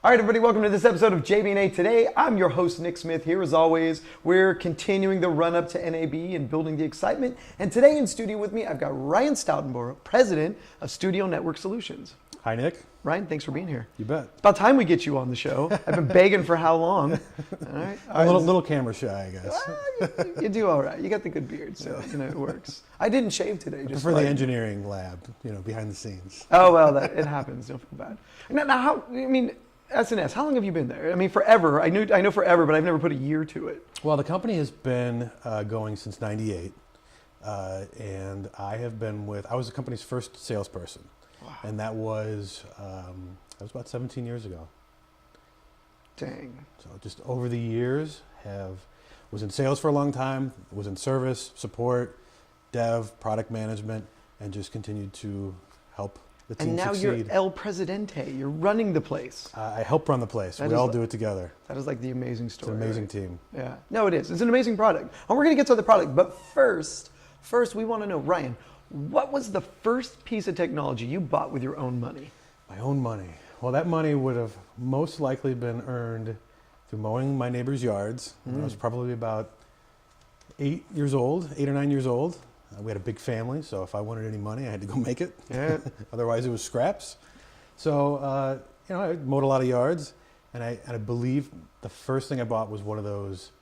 All right, everybody, welcome to this episode of JB&A Today. I'm your host, Nick Smith. Here, as always, we're continuing the run-up to NAB and building the excitement. And today in studio with me, I've got Ryan Stoutenborough, President of Studio Network Solutions. Hi, Nick. Ryan, thanks for being here. You bet. It's about time we get you on the show. I've been begging for how long? All right. I'm a little camera shy, I guess. You do all right. You got the good beard, so it works. I didn't shave today. Just for the engineering lab, behind the scenes. Oh, well, it happens. Don't feel bad. Now, SNS, how long have you been there? I mean, forever. I know forever, but I've never put a year to it. Well, the company has been going since '98, and I was the company's first salesperson. Wow. And that was about 17 years ago. Dang. So just over the years, was in sales for a long time, was in service, support, dev, product management, and just continued to help the team and now succeed. You're El Presidente. You're running the place. I help run the place. We all do it together. That is like the amazing story. It's an amazing right? team. Yeah. No, it is. It's an amazing product. And we're going to get to the product. But first, we want to know, Ryan, what was the first piece of technology you bought with your own money? My own money. Well, that money would have most likely been earned through mowing my neighbor's yards. I was probably about 8 or 9 years old. We had a big family, so if I wanted any money, I had to go make it. Yeah. Otherwise, it was scraps. So, I mowed a lot of yards, and I believe the first thing I bought was one of those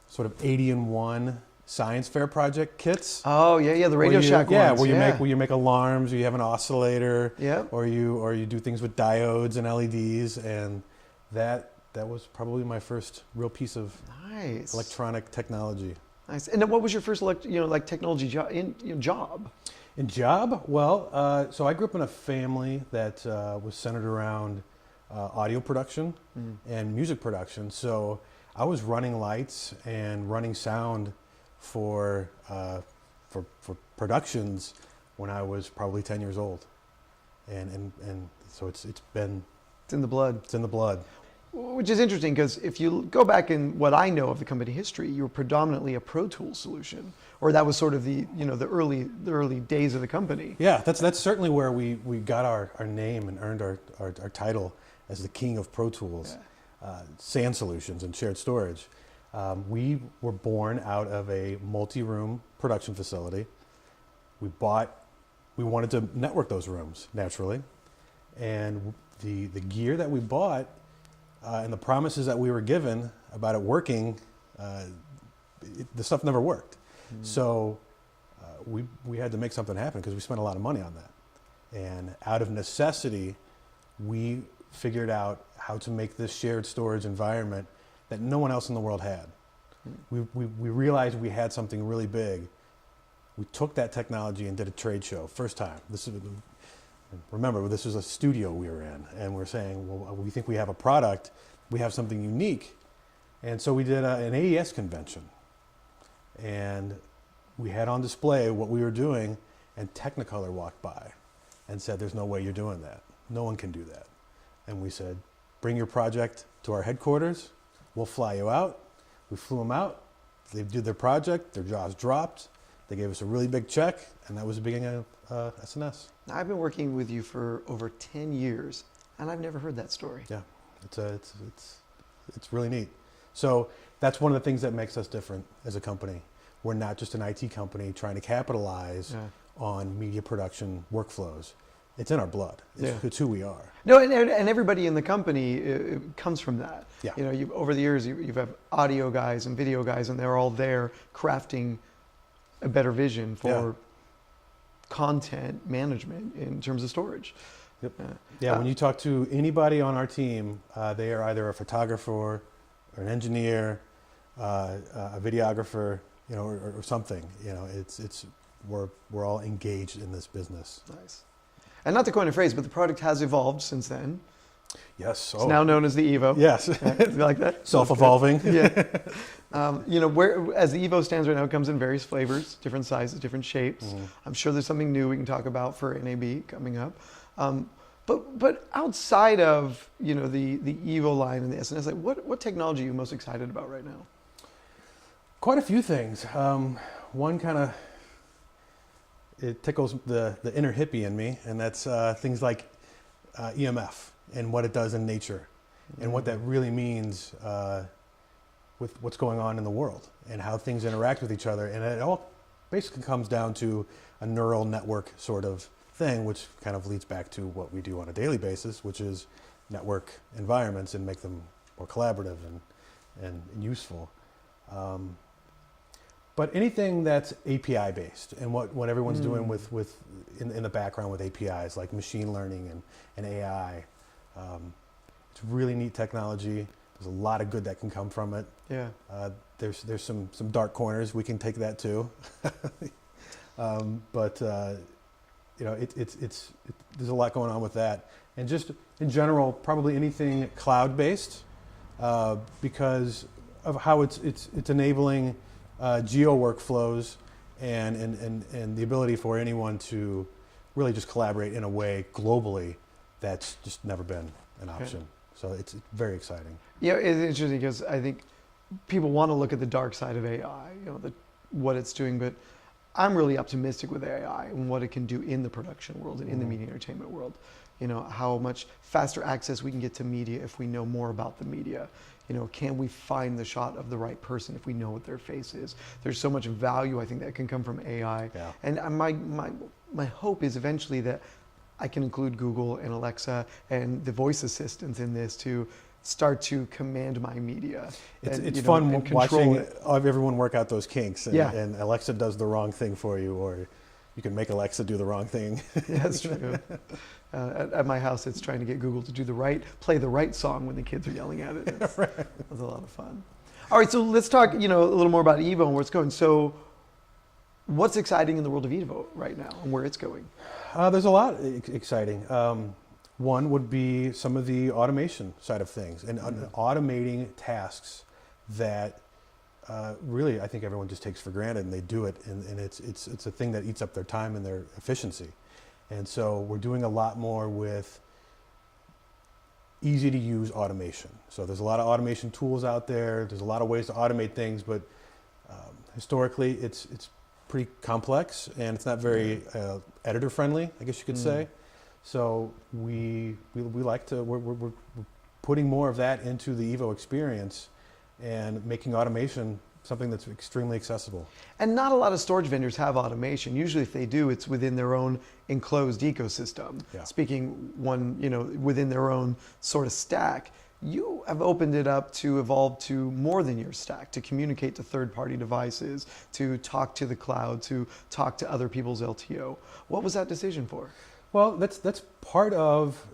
sort of 80-in-1 science fair project kits. Oh yeah, the Radio Shack ones. Yeah, where you make alarms, or you have an oscillator, yep. or you do things with diodes and LEDs, and that was probably my first real piece of electronic technology. Nice. And then what was your first technology job? In job? Well, so I grew up in a family that was centered around audio production and music production. So I was running lights and running sound for productions when I was probably 10 years old, and so it's in the blood. It's in the blood. Which is interesting because if you go back in what I know of the company history, you were predominantly a Pro Tools solution, or that was sort of the early days of the company. Yeah, that's certainly where we got our name and earned our title as the king of Pro Tools, SAN solutions and shared storage. We were born out of a multi-room production facility. We wanted to network those rooms naturally, and the gear that we bought and the promises that we were given about it working, the stuff never worked. So we had to make something happen because we spent a lot of money on that. And out of necessity, we figured out how to make this shared storage environment that no one else in the world had. We realized we had something really big. We took that technology and did a trade show, first time. Remember, this was a studio we were in, and we're saying, well, we think we have a product, we have something unique. And so we did an AES convention, and we had on display what we were doing, and Technicolor walked by and said, there's no way you're doing that. No one can do that. And we said, bring your project to our headquarters, we'll fly you out. We flew them out, they did their project, their jaws dropped, they gave us a really big check, and that was the beginning of SNS. Now, I've been working with you for over 10 years, and I've never heard that story. Yeah, it's really neat. So that's one of the things that makes us different as a company. We're not just an IT company trying to capitalize on media production workflows. It's in our blood. It's who we are. No, and everybody in the company comes from that. Yeah. Over the years, you've had audio guys and video guys, and they're all there crafting a better vision for content management in terms of storage. Yep. When you talk to anybody on our team, they are either a photographer or an engineer, a videographer, or something. We're all engaged in this business. Nice. And not to coin a phrase, but the product has evolved since then. Yes. It's now known as the Evo. Yes. You like that? Self-evolving. Yeah. As the Evo stands right now, it comes in various flavors, different sizes, different shapes. I'm sure there's something new we can talk about for NAB coming up. But outside of the Evo line and the SNS, what technology are you most excited about right now? Quite a few things. One kind of it tickles the inner hippie in me, and that's things like EMF. and what it does in nature, and what that really means with what's going on in the world and how things interact with each other. And it all basically comes down to a neural network sort of thing, which kind of leads back to what we do on a daily basis, which is network environments and make them more collaborative and useful. But anything that's API based, and what everyone's doing with in the background with APIs like machine learning and AI, it's really neat technology. There's a lot of good that can come from it. Yeah. There's some dark corners. We can take that too. But there's a lot going on with that, and just in general, probably anything cloud based, because of how it's enabling geo workflows and the ability for anyone to really just collaborate in a way globally that's just never been an option. So it's very exciting. Yeah, it's interesting because I think people want to look at the dark side of AI, what it's doing, but I'm really optimistic with AI and what it can do in the production world and in the media entertainment world. How much faster access we can get to media if we know more about the media. Can we find the shot of the right person if we know what their face is? There's so much value, I think, that can come from AI. Yeah. And my hope is eventually that I can include Google and Alexa and the voice assistants in this to start to command my media. It's fun watching everyone work out those kinks, and, Yeah. and Alexa does the wrong thing for you, or you can make Alexa do the wrong thing. Yeah, that's true. At my house, it's trying to get Google to play the right song when the kids are yelling at it. That's a lot of fun. All right, so let's talk, a little more about Evo and where it's going. So, what's exciting in the world of Evo right now and where it's going? There's a lot exciting. One would be some of the automation side of things and automating tasks that really I think everyone just takes for granted, and they do it, and it's a thing that eats up their time and their efficiency. And so we're doing a lot more with easy to use automation. So there's a lot of automation tools out there. There's a lot of ways to automate things, but historically it's pretty complex, and it's not very editor friendly, I guess you could say. So we're putting more of that into the Evo experience and making automation something that's extremely accessible. And not a lot of storage vendors have automation. Usually if they do, it's within their own enclosed ecosystem. Yeah. Speaking within their own sort of stack. You have opened it up to evolve to more than your stack, to communicate to third-party devices, to talk to the cloud, to talk to other people's LTO. What was that decision for? Well, that's part of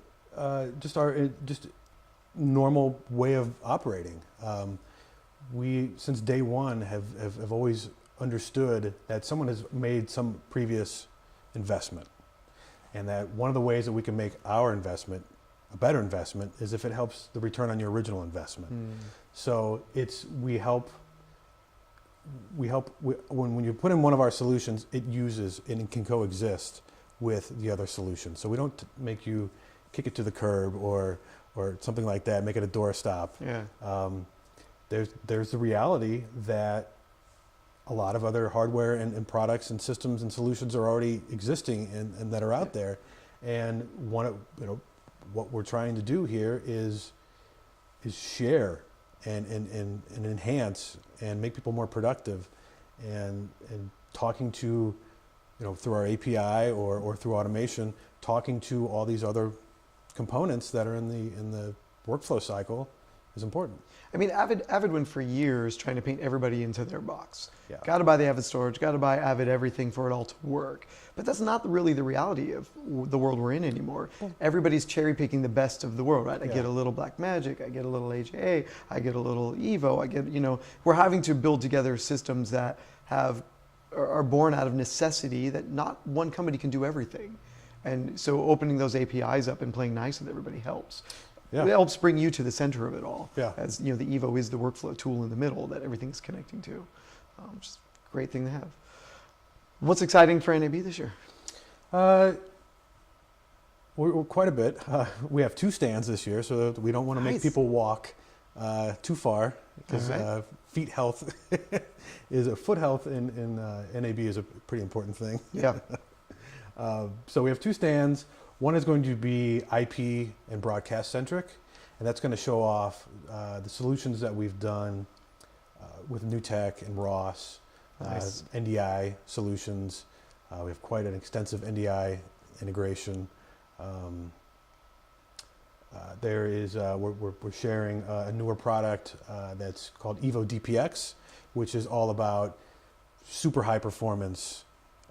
just our normal way of operating. We, since day one, have always understood that someone has made some previous investment, and that one of the ways that we can make our investment a better investment is if it helps the return on your original investment. So we help when you put in one of our solutions, it uses and it can coexist with the other solutions. So we don't make you kick it to the curb or something like that, make it a doorstop. Yeah. There's the reality that a lot of other hardware and products and systems and solutions are already existing and that are out there. And what we're trying to do here is share and enhance and make people more productive, and talking to, through our API or through automation, talking to all these other components that are in the workflow cycle is important. I mean, Avid went for years trying to paint everybody into their box. Yeah. Got to buy the Avid storage, got to buy Avid everything for it all to work. But that's not really the reality of the world we're in anymore. Everybody's cherry picking the best of the world, right? I get a little Blackmagic, I get a little AJA, I get a little Evo, I get, we're having to build together systems that are born out of necessity, that not one company can do everything. And so opening those APIs up and playing nice with everybody helps. Yeah. It helps bring you to the center of it all. Yeah. As the Evo is the workflow tool in the middle that everything's connecting to. Just a great thing to have. What's exciting for NAB this year? We're quite a bit. We have 2 stands this year, so that we don't want to make people walk too far, because foot health in NAB is a pretty important thing. Yeah. So we have 2 stands. One is going to be IP and broadcast centric, and that's going to show off the solutions that we've done with NewTek and Ross, Nice. NDI solutions. We have quite an extensive NDI integration. We're sharing a newer product that's called Evo DPX, which is all about super high performance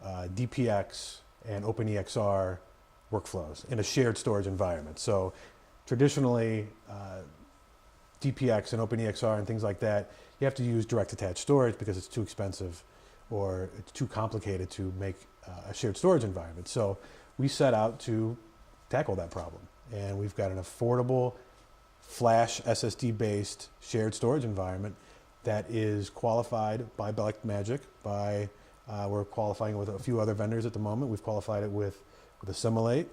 DPX and OpenEXR workflows in a shared storage environment. So traditionally, DPX and OpenEXR and things like that, you have to use direct attached storage because it's too expensive or it's too complicated to make a shared storage environment. So we set out to tackle that problem. And we've got an affordable flash SSD based shared storage environment that is qualified by Blackmagic. We're qualifying with a few other vendors at the moment. We've qualified it with Assimilate,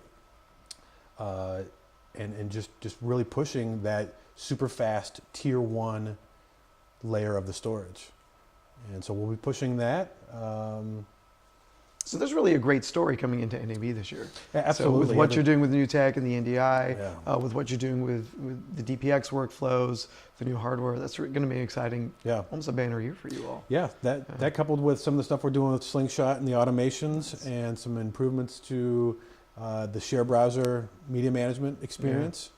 and just really pushing that super fast tier 1 layer of the storage. And so we'll be pushing that. So there's really a great story coming into NAB this year. Yeah, absolutely. So with what you're doing with NewTek and the NDI, with what you're doing with the DPX workflows, the new hardware, that's going to be exciting. Yeah. Almost a banner year for you all. Yeah, that coupled with some of the stuff we're doing with Slingshot and the automations and some improvements to the share browser media management experience.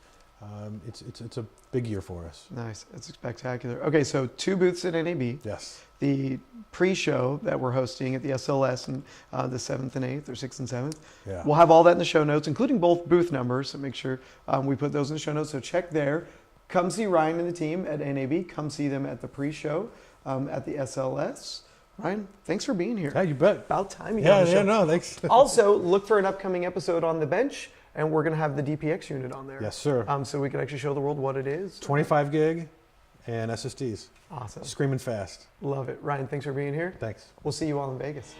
It's a big year for us. Nice. It's spectacular. Okay, so 2 booths at NAB. Yes. The pre-show that we're hosting at the SLS on the 7th and 8th, or 6th and 7th. Yeah. We'll have all that in the show notes, including both booth numbers, so make sure we put those in the show notes. So check there. Come see Ryan and the team at NAB. Come see them at the pre-show at the SLS. Ryan, thanks for being here. Yeah, you bet. About time you got on the show. no, thanks. Also, look for an upcoming episode on The Bench, and we're going to have the DPX unit on there. Yes, sir. So we can actually show the world what it is. 25 gig and SSDs. Awesome. Screaming fast. Love it. Ryan, thanks for being here. Thanks. We'll see you all in Vegas.